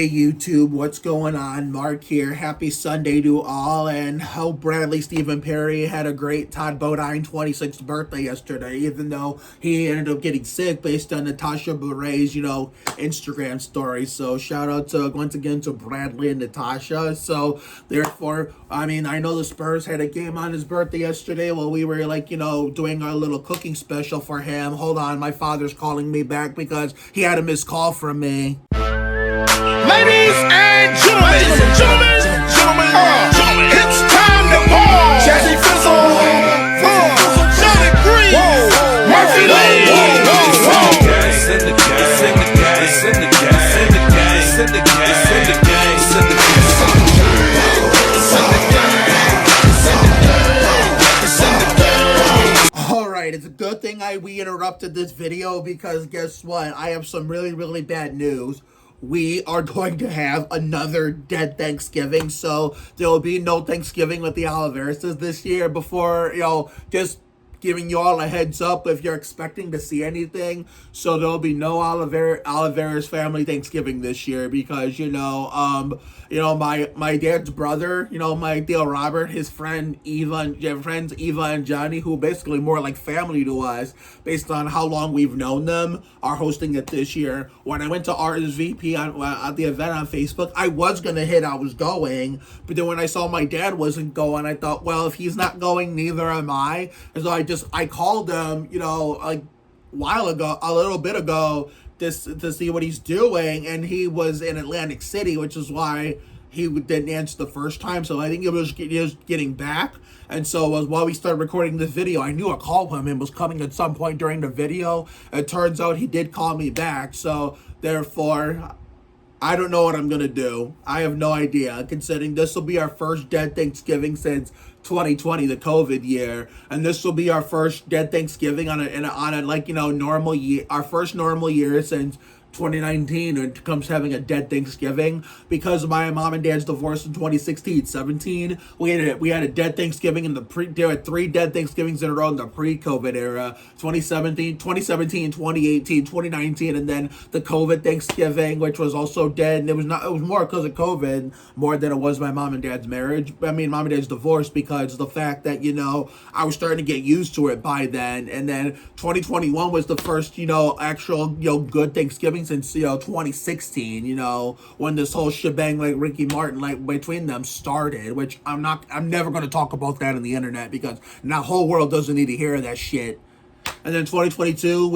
Hey YouTube, what's going on? Mark here. Happy Sunday to all, and hope Bradley Stephen Perry had a great Todd Bodine 26th birthday yesterday, even though he ended up getting sick based on Natasha Beray's, Instagram story. So shout out to once again to Bradley and Natasha. So therefore, I know the Spurs had a game on his birthday yesterday while we were doing our little cooking special for him. Hold on, my father's calling me back because he had a missed call from me. Ladies and gentlemen, it's time to ball. Jazzy Fizzle, Johnny Green, Murphy Lee. Alright, it's a good thing we interrupted this video because guess what? I have some really, really bad news. We are going to have another dead Thanksgiving, so there will be no Thanksgiving with the Oliveras this year. Before, just giving you all a heads up if you're expecting to see anything. So there'll be no Oliveras family Thanksgiving this year because, my dad's brother, my dear Robert, his friends Eva and Johnny, who basically more like family to us based on how long we've known them, are hosting it this year. When I went to RSVP at the event on Facebook, I was going to hit I was going, but then when I saw my dad wasn't going, I thought, well, if he's not going, neither am I. And so I called him, a little bit ago, just to see what he's doing, and he was in Atlantic City, which is why he didn't answer the first time. So I think he was getting back. And so while we started recording this video, I knew a call from him was coming at some point during the video. It turns out he did call me back. So therefore, I don't know what I'm going to do. I have no idea, considering this will be our first dead Thanksgiving since 2020, the COVID year. And this will be our first dead Thanksgiving on a normal year, our first normal year since 2019, and it comes having a dead Thanksgiving because my mom and dad's divorce in 2016-17. We had a dead Thanksgiving in there were 3 dead Thanksgivings in a row in the pre-COVID era: 2017, 2018, 2019, and then the COVID Thanksgiving, which was also dead. And it was more because of COVID more than it was my mom and dad's marriage. Mom and dad's divorce, because of the fact that I was starting to get used to it by then. And then 2021 was the first actual good Thanksgiving since 2016, when this whole shebang like Ricky Martin between them started, which I'm never going to talk about that on the internet because the whole world doesn't need to hear that shit. And then 2022,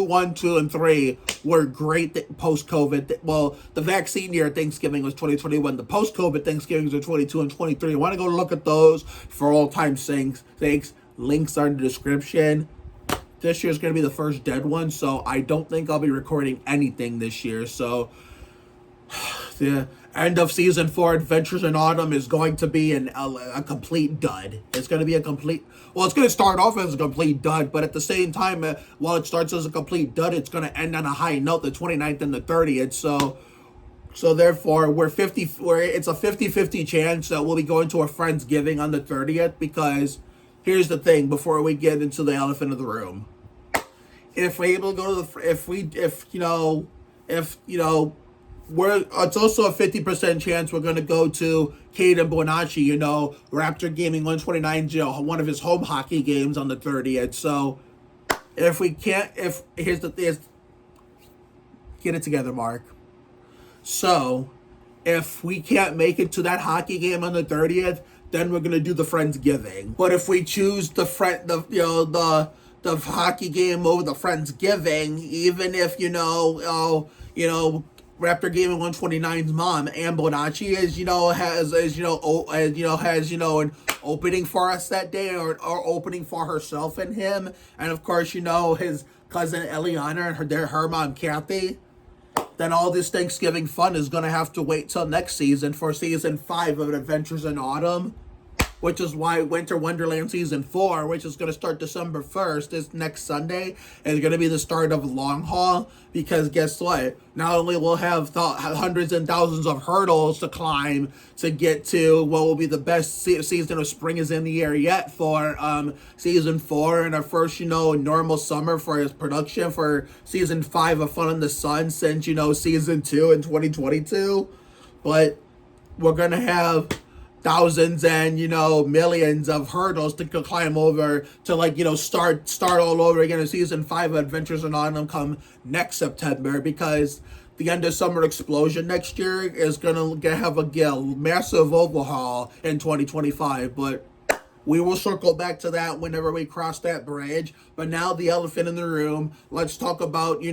1, 2, and 3 were great post-COVID. Well, the vaccine year Thanksgiving was 2021. The post-COVID Thanksgivings are 22 and 23. You want to go look at those for all time's sakes. Links are in the description. This year's going to be the first dead one, so I don't think I'll be recording anything this year. So the end of season 4, Adventures in Autumn, is going to be a complete dud. It's going to be it's going to start off as a complete dud, but at the same time, while it starts as a complete dud, it's going to end on a high note, the 29th and the 30th. So therefore, it's a 50-50 chance that we'll be going to a Friendsgiving on the 30th, because here's the thing, before we get into the elephant of the room. If we're able to go to it's also a 50% chance we're going to go to Caden Bonacci, Raptor Gaming 129, one of his home hockey games on the 30th. So if we can't, get it together, Mark. So if we can't make it to that hockey game on the 30th, then we're gonna do the Friendsgiving. But if we choose the hockey game over the Friendsgiving, even if Raptor Gaming 129's mom, Ann Bonacci, has an opening for us that day, or opening for herself and him, and of course his cousin Eliana and her mom Kathy, then all this Thanksgiving fun is going to have to wait till next season for season 5 of Adventures in Autumn. which is why Winter Wonderland Season 4, which is going to start December 1st, this next Sunday, is going to be the start of Long Haul, because guess what? Not only will have hundreds and thousands of hurdles to climb to get to what will be the best season of spring is in the air yet for Season 4, and our first, normal summer for his production for Season 5 of Fun in the Sun since, Season 2 in 2022. But we're going to have thousands and, millions of hurdles to climb over to, start all over again in Season 5 of Adventures in Autumn come next September, because the end of summer explosion next year is going to have a massive overhaul in 2025. But we will circle back to that whenever we cross that bridge. But now the elephant in the room, let's talk about,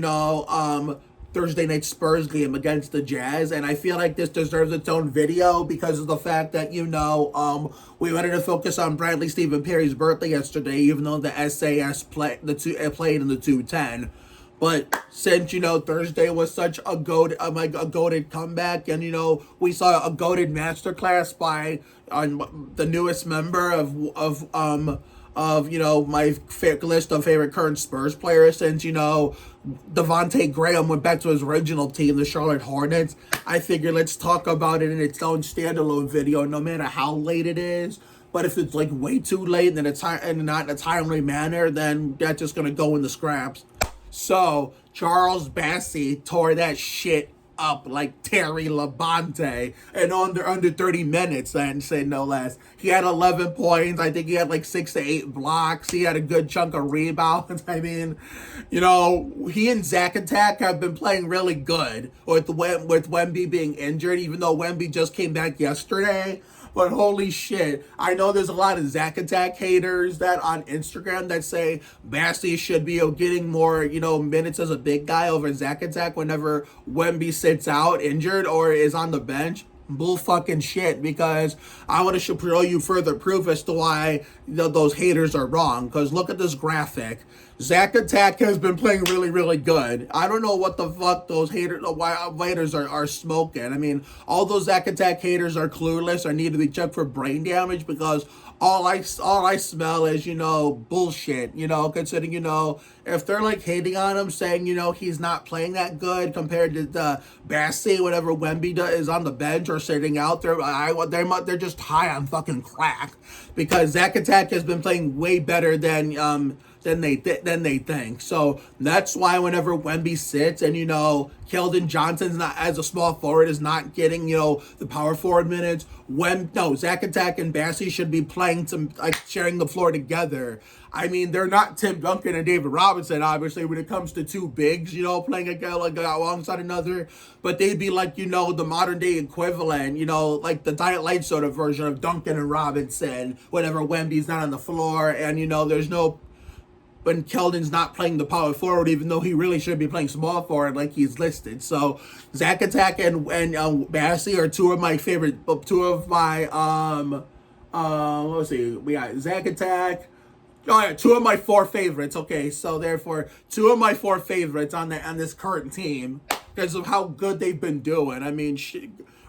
Thursday night Spurs game against the Jazz, and I feel like this deserves its own video because of the fact that we wanted to focus on Bradley Stephen Perry's birthday yesterday, even though the SAS played in the 210. But since Thursday was such a goated comeback, and we saw a goated masterclass by the newest member of my list of favorite current Spurs players since, Devontae Graham went back to his original team, the Charlotte Hornets. I figured let's talk about it in its own standalone video, no matter how late it is. But if it's way too late and not in a timely manner, then that's just going to go in the scraps. So, Charles Bassey tore that shit up like Terry Labonte in under 30 minutes, and say no less. He had 11 points. I think he had 6 to 8 blocks. He had a good chunk of rebounds. I mean, he and Zach Attack have been playing really good with Wemby being injured, even though Wemby just came back yesterday. But holy shit, I know there's a lot of Zach Attack haters that on Instagram that say Bassey should be getting more, minutes as a big guy over Zach Attack whenever Wemby sits out injured or is on the bench. Bull fucking shit, because I want to show you further proof as to why those haters are wrong. Because look at this graphic. Zach Attack has been playing really, really good. I don't know what the fuck those haters are smoking. I mean, all those Zach Attack haters are clueless or need to be checked for brain damage, because all I smell is, bullshit, considering, if they're hating on him, saying, he's not playing that good compared to the Bassey whenever Wemby is on the bench or sitting out there, they're just high on fucking crack, because Zach Attack has been playing way better than they think. So that's why whenever Wemby sits and Keldon Johnson's not, as a small forward, is not getting the power forward minutes, Zach Attack and Bassey should be playing sharing the floor together. I mean, they're not Tim Duncan and David Robinson, obviously, when it comes to two bigs, playing alongside another. But they'd be the modern day equivalent, the Diet Light Soda version of Duncan and Robinson whenever Wemby's not on the floor, and there's no. When Keldon's not playing the power forward, even though he really should be playing small forward like he's listed. So Zach Attack and Bassey are two of my, let's see, we got Zach Attack. Oh yeah, two of my 4 favorites. Okay, so therefore, 2 of my 4 favorites on this current team because of how good they've been doing. I mean,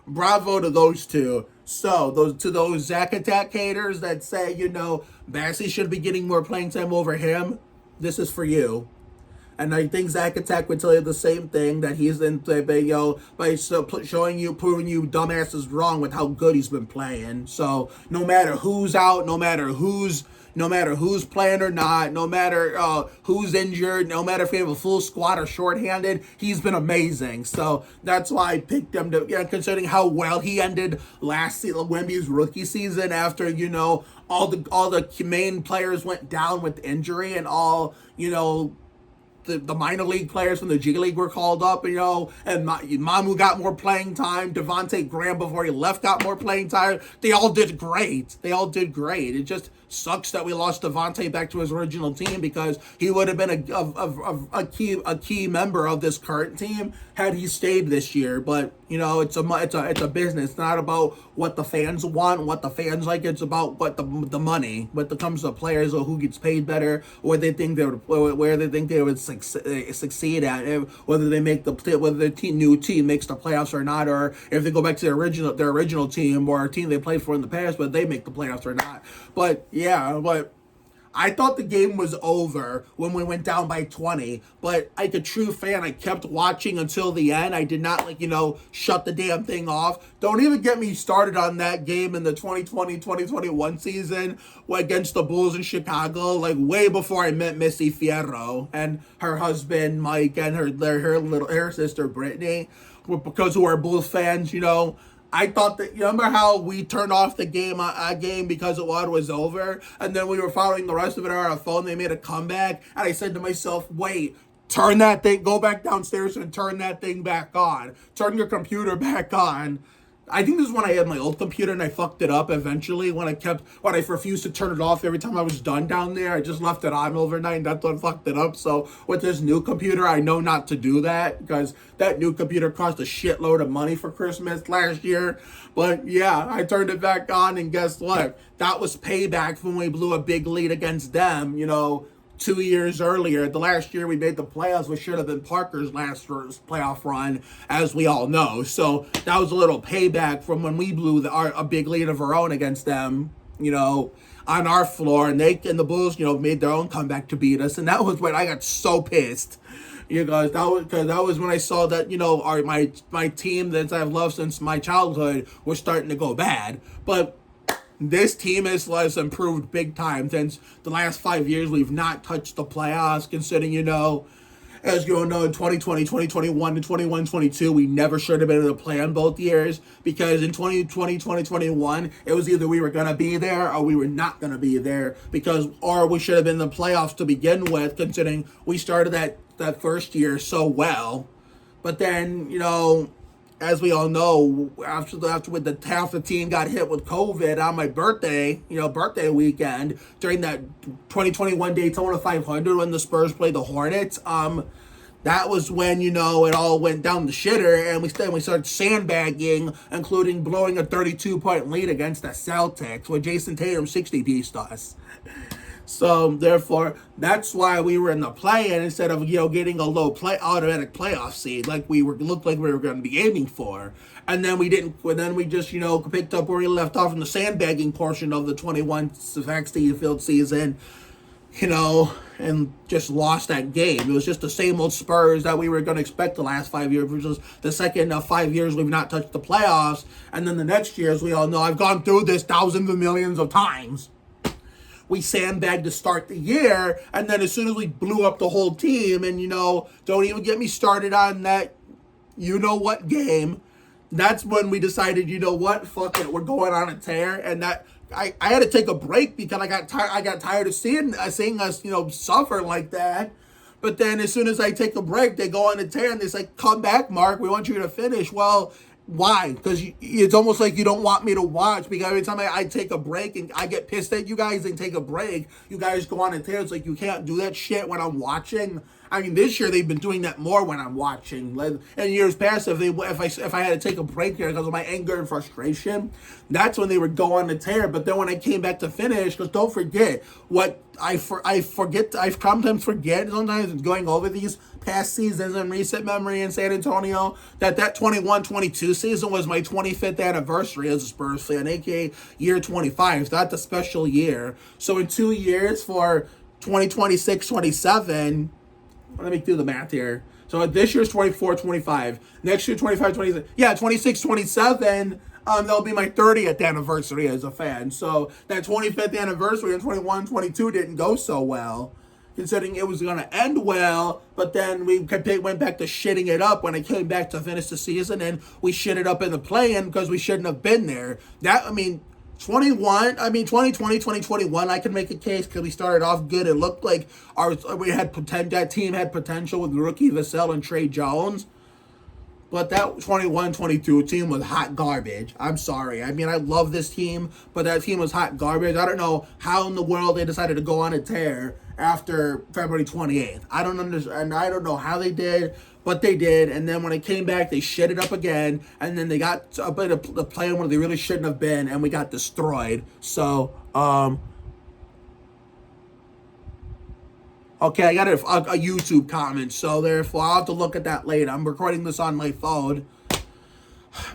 bravo to those two. So those Zach Attack haters that say Bassey should be getting more playing time over him, this is for you. And I think Zach Attack would tell you the same thing, that he's in by proving you dumbasses wrong with how good he's been playing. So no matter who's out, no matter who's playing or not, no matter who's injured, no matter if you have a full squad or shorthanded, he's been amazing. So that's why I picked him considering how well he ended last season, Wemby's rookie season, after all the main players went down with injury, and all the minor league players from the G League were called up, and Mamu got more playing time. Devontae Graham, before he left, got more playing time. They all did great. It just Sucks that we lost Devontae back to his original team, because he would have been a key member of this current team had he stayed this year. But it's a business. It's not about what the fans want, what the fans like. It's about what the money. When it comes to players, or who gets paid better, where they think they would succeed at, whether they make whether their new team makes the playoffs or not, or if they go back to their original team or a team they played for in the past, but they make the playoffs or not. But I thought the game was over when we went down by 20, but like a true fan, I kept watching until the end. I did not shut the damn thing off. Don't even get me started on that game in the 2020-2021 season against the Bulls in Chicago, like way before I met Missy Fierro and her husband Mike and her sister Brittany, because who are Bulls fans. I thought that, remember how we turned off the game because it was over, and then we were following the rest of it on our phone. They made a comeback, and I said to myself, wait, turn that thing, go back downstairs and turn that thing back on. Turn your computer back on. I think this is when I had my old computer and I fucked it up eventually when I refused to turn it off every time I was done down there. I just left it on overnight, and that's what fucked it up. So with this new computer, I know not to do that, because that new computer cost a shitload of money for Christmas last year. But yeah, I turned it back on, and guess what? That was payback when we blew a big lead against them, 2 years earlier. The last year we made the playoffs, which should have been Parker's last playoff run, as we all know. So that was a little payback from when we blew a big lead of our own against them, on our floor, and the Bulls, made their own comeback to beat us. And that was when I got so pissed. That was when I saw that, my team that I've loved since my childhood was starting to go bad. But this team has improved big time. Since the last 5 years, we've not touched the playoffs, considering, as you all know, in 2020, 2021, and 21-22, we never should have been able to play on both years, because in 2020, 2021, it was either we were going to be there or we were not going to be there, or we should have been in the playoffs to begin with, considering we started that first year so well. But then, as we all know, after with half the team got hit with COVID on my birthday weekend, during that 2021 Daytona 500 when the Spurs played the Hornets, that was when, it all went down the shitter, and we started sandbagging, including blowing a 32-point lead against the Celtics, with Jason Tatum 60-pieced us. So therefore, that's why we were in the play-in instead of getting a low automatic playoff seed like looked like we were going to be aiming for. And then we didn't. Then we just picked up where we left off in the sandbagging portion of the 21 vaccine field season, and just lost that game. It was just the same old Spurs that we were going to expect the last 5 years, which was the second of 5 years we've not touched the playoffs. And then the next year, as we all know, I've gone through this thousands of millions of times. We sandbagged to start the year, and then as soon as we blew up the whole team, and don't even get me started on that what game, that's when we decided, what, fuck it, we're going on a tear. And that I had to take a break because I got tired of seeing us suffer like that. But then as soon as I take a break, they go on a tear, and they say, come back, Mark, we want you to finish. Well, why? Because it's almost like you don't want me to watch, because every time I take a break and I get pissed at you guys and take a break, you guys go on and tear. It's like, you can't do that shit when I'm watching. I mean, this year they've been doing that more when I'm watching. Like, in years past, if I had to take a break here because of my anger and frustration, that's when they would go on the tear. But then when I came back to finish, because don't forget what I sometimes forget going over these past seasons in recent memory in San Antonio, that 21-22 season was my 25th anniversary as a Spurs fan, aka year 25. That's a special year. So in 2 years, for 2026-27. Let me do the math here. So this year's 24-25. Next year, 25-26. Yeah, 26-27. That'll be my 30th anniversary as a fan. So that 25th anniversary in 21-22 didn't go so well, considering it was going to end well. But then we went back to shitting it up when it came back to finish the season, and we shit it up in the play-in because we shouldn't have been there. 2020, 2021, I can make a case because we started off good. It looked like that team had potential with rookie Vassell and Trey Jones. But that 21-22 team was hot garbage. I'm sorry. I mean, I love this team, but that team was hot garbage. I don't know how in the world they decided to go on a tear after February 28th. I don't understand. I don't know how they did, but they did. And then when it came back, they shit it up again. And then they got a bit of the play where they really shouldn't have been, and we got destroyed. So, okay, I got a YouTube comment, so therefore I'll have to look at that later. I'm recording this on my phone.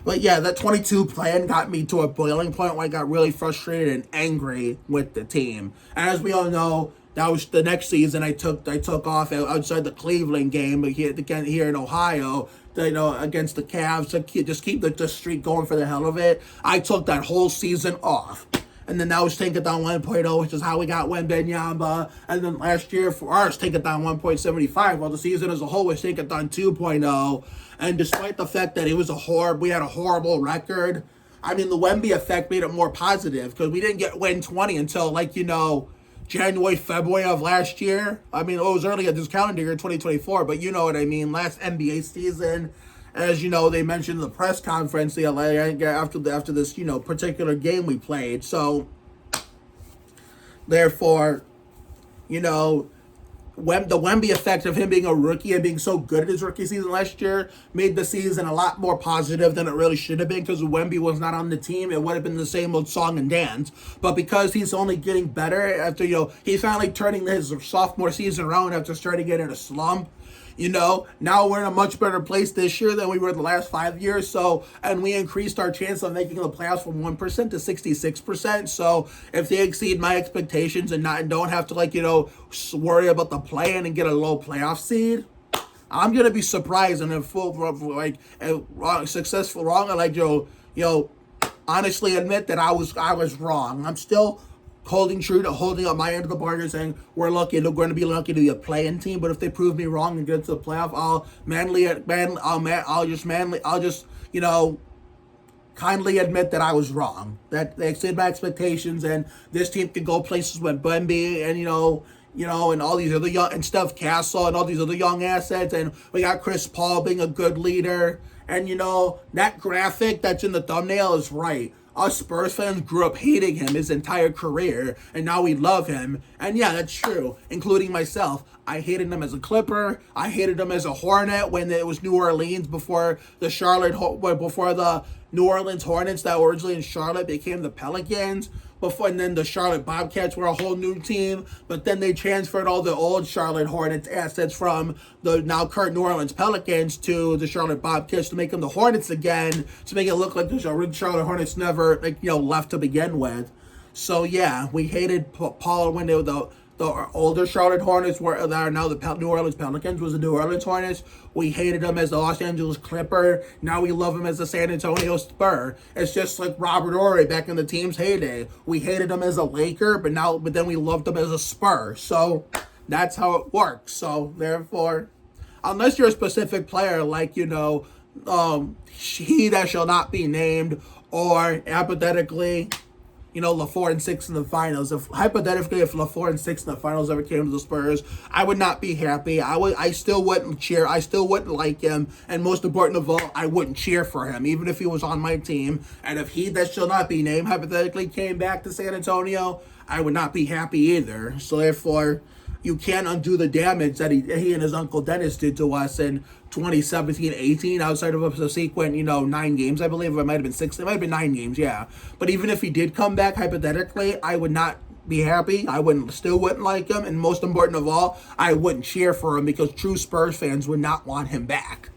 But yeah, that 22 plan got me to a boiling point where I got really frustrated and angry with the team. And as we all know, that was the next season I took off outside the Cleveland game here in Ohio, against the Cavs to just keep the streak going for the hell of it. I took that whole season off. And then that was Tinkathon 1.0, which is how we got Wemby. And then last year for ours, Tinkathon 1.75, while the season as a whole was Tinkathon 2.0. And despite the fact that we had a horrible record, I mean, the Wemby effect made it more positive because we didn't get win 20 until, January, February of last year. I mean, it was early at this calendar year, 2024, but you know what I mean. Last NBA season, as you know, they mentioned in the press conference after this, particular game we played. So, therefore, the Wemby effect of him being a rookie and being so good at his rookie season last year made the season a lot more positive than it really should have been because Wemby was not on the team. It would have been the same old song and dance. But because he's only getting better after, he's finally turning his sophomore season around after starting to get in a slump. Now we're in a much better place this year than we were the last 5 years. So, and we increased our chance of making the playoffs from 1% to 66%. So, if they exceed my expectations and don't have to worry about the play-in and get a low playoff seed, I'm gonna be surprised and successful wrong. And honestly admit that I was wrong. I'm still holding up my end of the bargain, saying we're going to be lucky to be a play-in team. But if they prove me wrong and get to the playoff, I'll just kindly admit that I was wrong. That they exceeded my expectations, and this team can go places with Wemby and and all these other young and Steph Castle and all these other young assets, and we got Chris Paul being a good leader, and that graphic that's in the thumbnail is right. Us Spurs fans grew up hating him his entire career, and now we love him. And yeah, that's true, including myself. I hated him as a Clipper. I hated him as a Hornet when it was New Orleans before the New Orleans Hornets that were originally in Charlotte became the Pelicans. And then the Charlotte Bobcats were a whole new team, but then they transferred all the old Charlotte Hornets assets from the now current New Orleans Pelicans to the Charlotte Bobcats to make them the Hornets again, to make it look like the Charlotte Hornets never left to begin with. So yeah, we hated Paul when they were the older Charlotte Hornets that are now the New Orleans Pelicans was the New Orleans Hornets. We hated him as the Los Angeles Clipper. Now we love him as the San Antonio Spur. It's just like Robert Horry back in the team's heyday. We hated him as a Laker, but then we loved him as a Spur. So that's how it works. So therefore, unless you're a specific player like he that shall not be named, or hypothetically, LaFleur and 6 in the finals. If LaFleur and 6 in the finals ever came to the Spurs, I would not be happy. I still wouldn't cheer. I still wouldn't like him. And most important of all, I wouldn't cheer for him, even if he was on my team. And if he that shall not be named hypothetically came back to San Antonio, I would not be happy either. So therefore, you can't undo the damage that he and his Uncle Dennis did to us in 2017-18 outside of a subsequent, 9 games, I believe. It might have been 6. It might have been 9 games, yeah. But even if he did come back, hypothetically, I would not be happy. I still wouldn't like him. And most important of all, I wouldn't cheer for him because true Spurs fans would not want him back.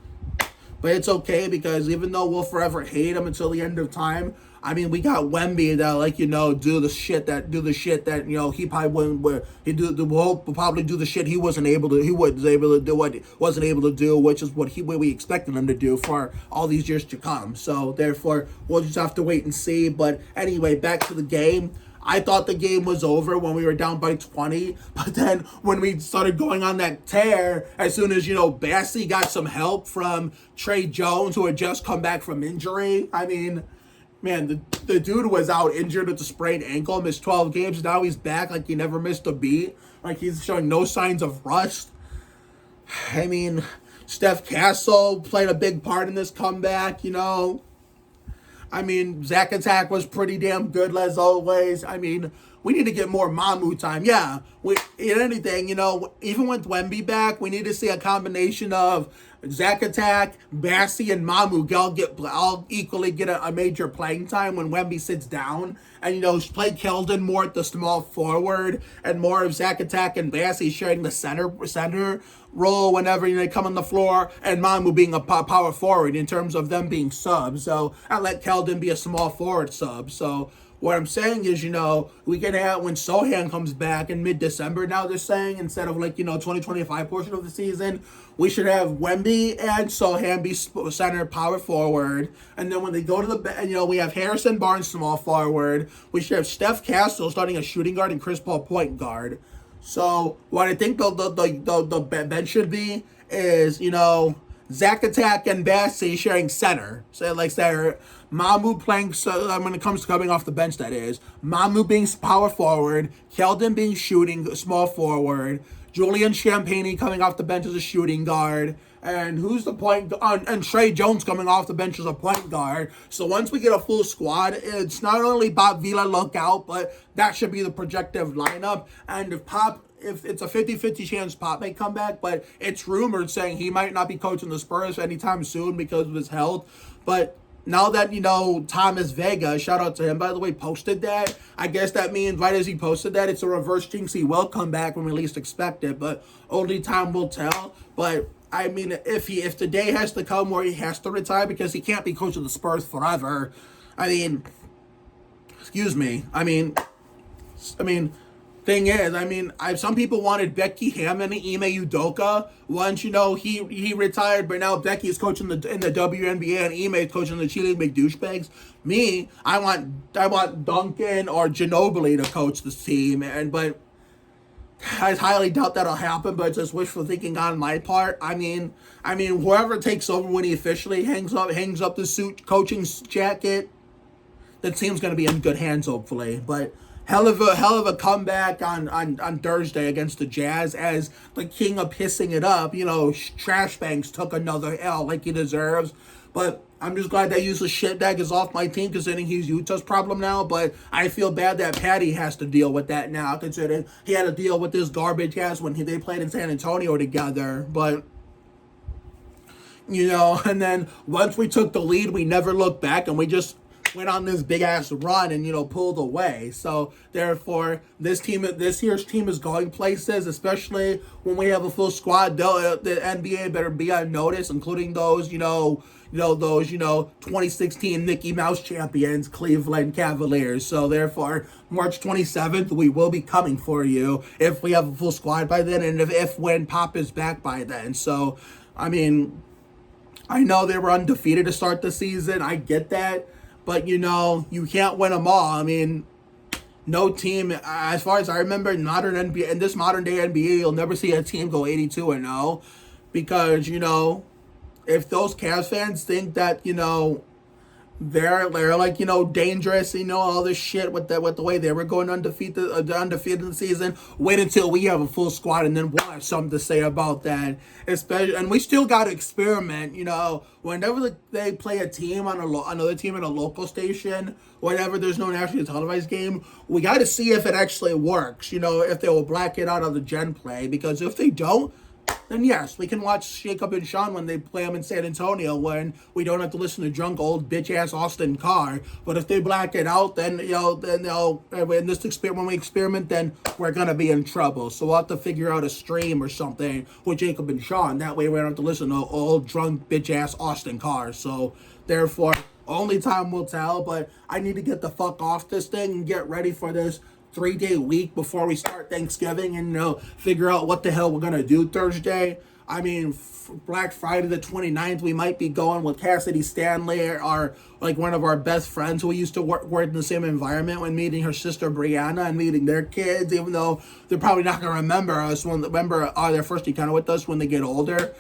But it's okay because even though we'll forever hate him until the end of time, I mean, we got Wemby that do the shit that he probably wouldn't. Will probably do the shit he wasn't able to do, which is what we expected him to do for all these years to come. So therefore, we'll just have to wait and see. But anyway, back to the game. I thought the game was over when we were down by 20, but then when we started going on that tear, as soon as, Bassey got some help from Trey Jones, who had just come back from injury. I mean, man, the dude was out injured with a sprained ankle, missed 12 games. Now he's back like he never missed a beat. Like he's showing no signs of rust. I mean, Steph Castle played a big part in this comeback, I mean, Zach Attack was pretty damn good as always. I mean, we need to get more Mamu time. Yeah, in anything, even with Wemby back, we need to see a combination of Zach Attack, Bassey, and Mamu all equally get a major playing time when Wemby sits down. And, play Keldon more at the small forward and more of Zach Attack and Bassey sharing the center role whenever they come on the floor, and Mamu being a power forward in terms of them being subs. So I let Keldon be a small forward sub. So what I'm saying is, we can have, when Sohan comes back in mid-December, now they're saying, instead of 2025 portion of the season, we should have Wemby and Sohan be center power forward. And then when they go to the, we have Harrison Barnes small forward. We should have Steph Castle starting a shooting guard and Chris Paul point guard. So what I think the bench should be is, Zach Attack and Bassey sharing center. So Mamu playing, when it comes to coming off the bench, that is. Mamu being power forward, Keldon being shooting small forward, Julian Champagnie coming off the bench as a shooting guard, and who's the point? And Trey Jones coming off the bench as a point guard. So once we get a full squad, it's not only Bob Vila look out, but that should be the projective lineup. And if it's a 50-50 chance Pop may come back, but it's rumored saying he might not be coaching the Spurs anytime soon because of his health. But now that, Thomas Vega, shout out to him, by the way, posted that, I guess that means right as he posted that, it's a reverse jinx. He will come back when we least expect it, but only time will tell. But, I mean, if the day has to come where he has to retire because he can't be coaching the Spurs forever, thing is, some people wanted Becky Hammond and Ime Udoka. Once, he retired, but now Becky is coaching in the WNBA and Ime is coaching the Chile Big Douchebags. Me, I want Duncan or Ginobili to coach this team, but I highly doubt that'll happen, but it's just wishful thinking on my part. I mean, whoever takes over when he officially hangs up the suit coaching jacket, the team's gonna be in good hands, hopefully. But hell of a comeback on Thursday against the Jazz as the king of pissing it up. Trash Banks took another L like he deserves. But I'm just glad that useless shitbag is off my team considering he's Utah's problem now. But I feel bad that Patty has to deal with that now considering he had to deal with this garbage ass when they played in San Antonio together. But, and then once we took the lead, we never looked back and we just went on this big ass run and pulled away. So therefore, this year's team is going places, especially when we have a full squad. The NBA better be on notice, including those 2016 Mickey Mouse champions, Cleveland Cavaliers. So therefore, March 27th, we will be coming for you if we have a full squad by then, and when Pop is back by then. So I know they were undefeated to start the season. I get that. But, you can't win them all. No team, as far as I remember, in this modern day NBA, you'll never see a team go 82-0. Because, if those Cavs fans think that, they're dangerous, all this shit with the way they were going undefeated in the season. Wait until we have a full squad, and then we'll have something to say about that. And we still got to experiment, whenever they play a team on another team at a local station, whenever there's no nationally televised game, we got to see if it actually works, if they will black it out of the gen play, because if they don't, then yes, we can watch Jacob and Sean when they play them in San Antonio when we don't have to listen to drunk old bitch-ass Austin Carr. But if they black it out, then, when we experiment, then we're going to be in trouble. So we'll have to figure out a stream or something with Jacob and Sean. That way we don't have to listen to old drunk bitch-ass Austin Carr. So therefore, only time will tell. But I need to get the fuck off this thing and get ready for this 3-day week before we start Thanksgiving and, figure out what the hell we're going to do Thursday. Black Friday the 29th, we might be going with Cassidy Stanley, one of our best friends who we used to work in the same environment when meeting her sister Brianna and meeting their kids, even though they're probably not going to remember us their first encounter with us when they get older.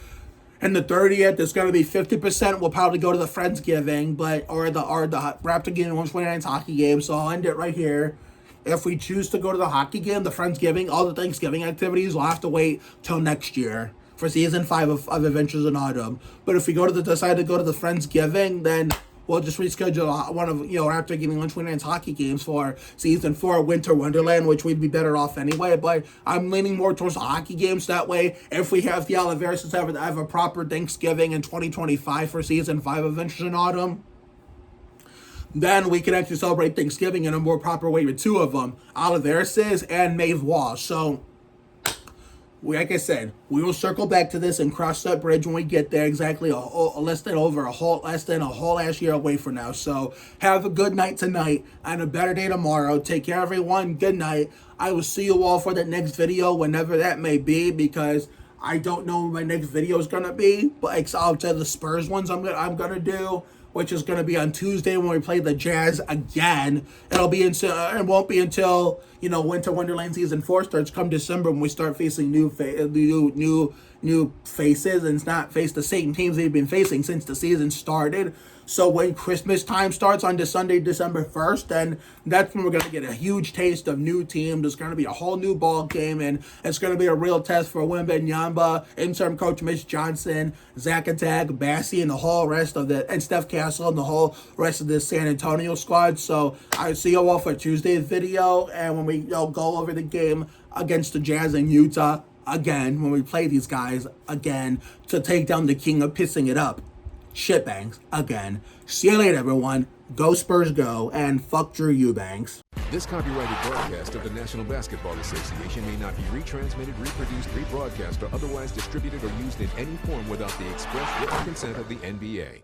And the 30th, it's going to be 50%. We'll probably go to the Friendsgiving, or the Raptor game, 129th hockey game. So I'll end it right here. If we choose to go to the hockey game, the Friendsgiving, all the Thanksgiving activities, we'll have to wait till next year. for season 5 of Adventures in Autumn. But if we decide to go to the Friendsgiving, then we'll just reschedule one of, after getting Lunch Wednesday hockey games for season 4 Winter Wonderland, which we'd be better off anyway. But I'm leaning more towards the hockey games. That way, if we have the Oliveras have a proper Thanksgiving in 2025 for season 5 of Adventures in Autumn, then we can actually celebrate Thanksgiving in a more proper way with 2 of them, Oliveras and Maeve Walsh. So, like I said, we will circle back to this and cross that bridge when we get there. Exactly less than a whole last year away from now. So have a good night tonight and a better day tomorrow. Take care, everyone. Good night. I will see you all for the next video, whenever that may be, because I don't know when my next video is gonna be. But I'll tell the Spurs ones I'm gonna do, which is going to be on Tuesday when we play the Jazz again. It won't be until Winter Wonderland season 4 starts come December when we start facing new faces, and it's not face the same teams they've been facing since the season started. So when Christmas time starts on Sunday, December 1st, then that's when we're going to get a huge taste of new teams. It's going to be a whole new ball game, and it's going to be a real test for Wemby, interim coach Mitch Johnson, Zach Attack, Bassey, and the whole rest of and Steph Castle and the whole rest of the San Antonio squad. So I'll see you all for Tuesday's video, and when we go over the game against the Jazz in Utah again, when we play these guys again to take down the king of pissing it up, shitbanks, again. See you later, everyone. Go Spurs go, and fuck Drew Eubanks. This copyrighted broadcast of the National Basketball Association may not be retransmitted, reproduced, rebroadcast, or otherwise distributed or used in any form without the express written consent of the NBA.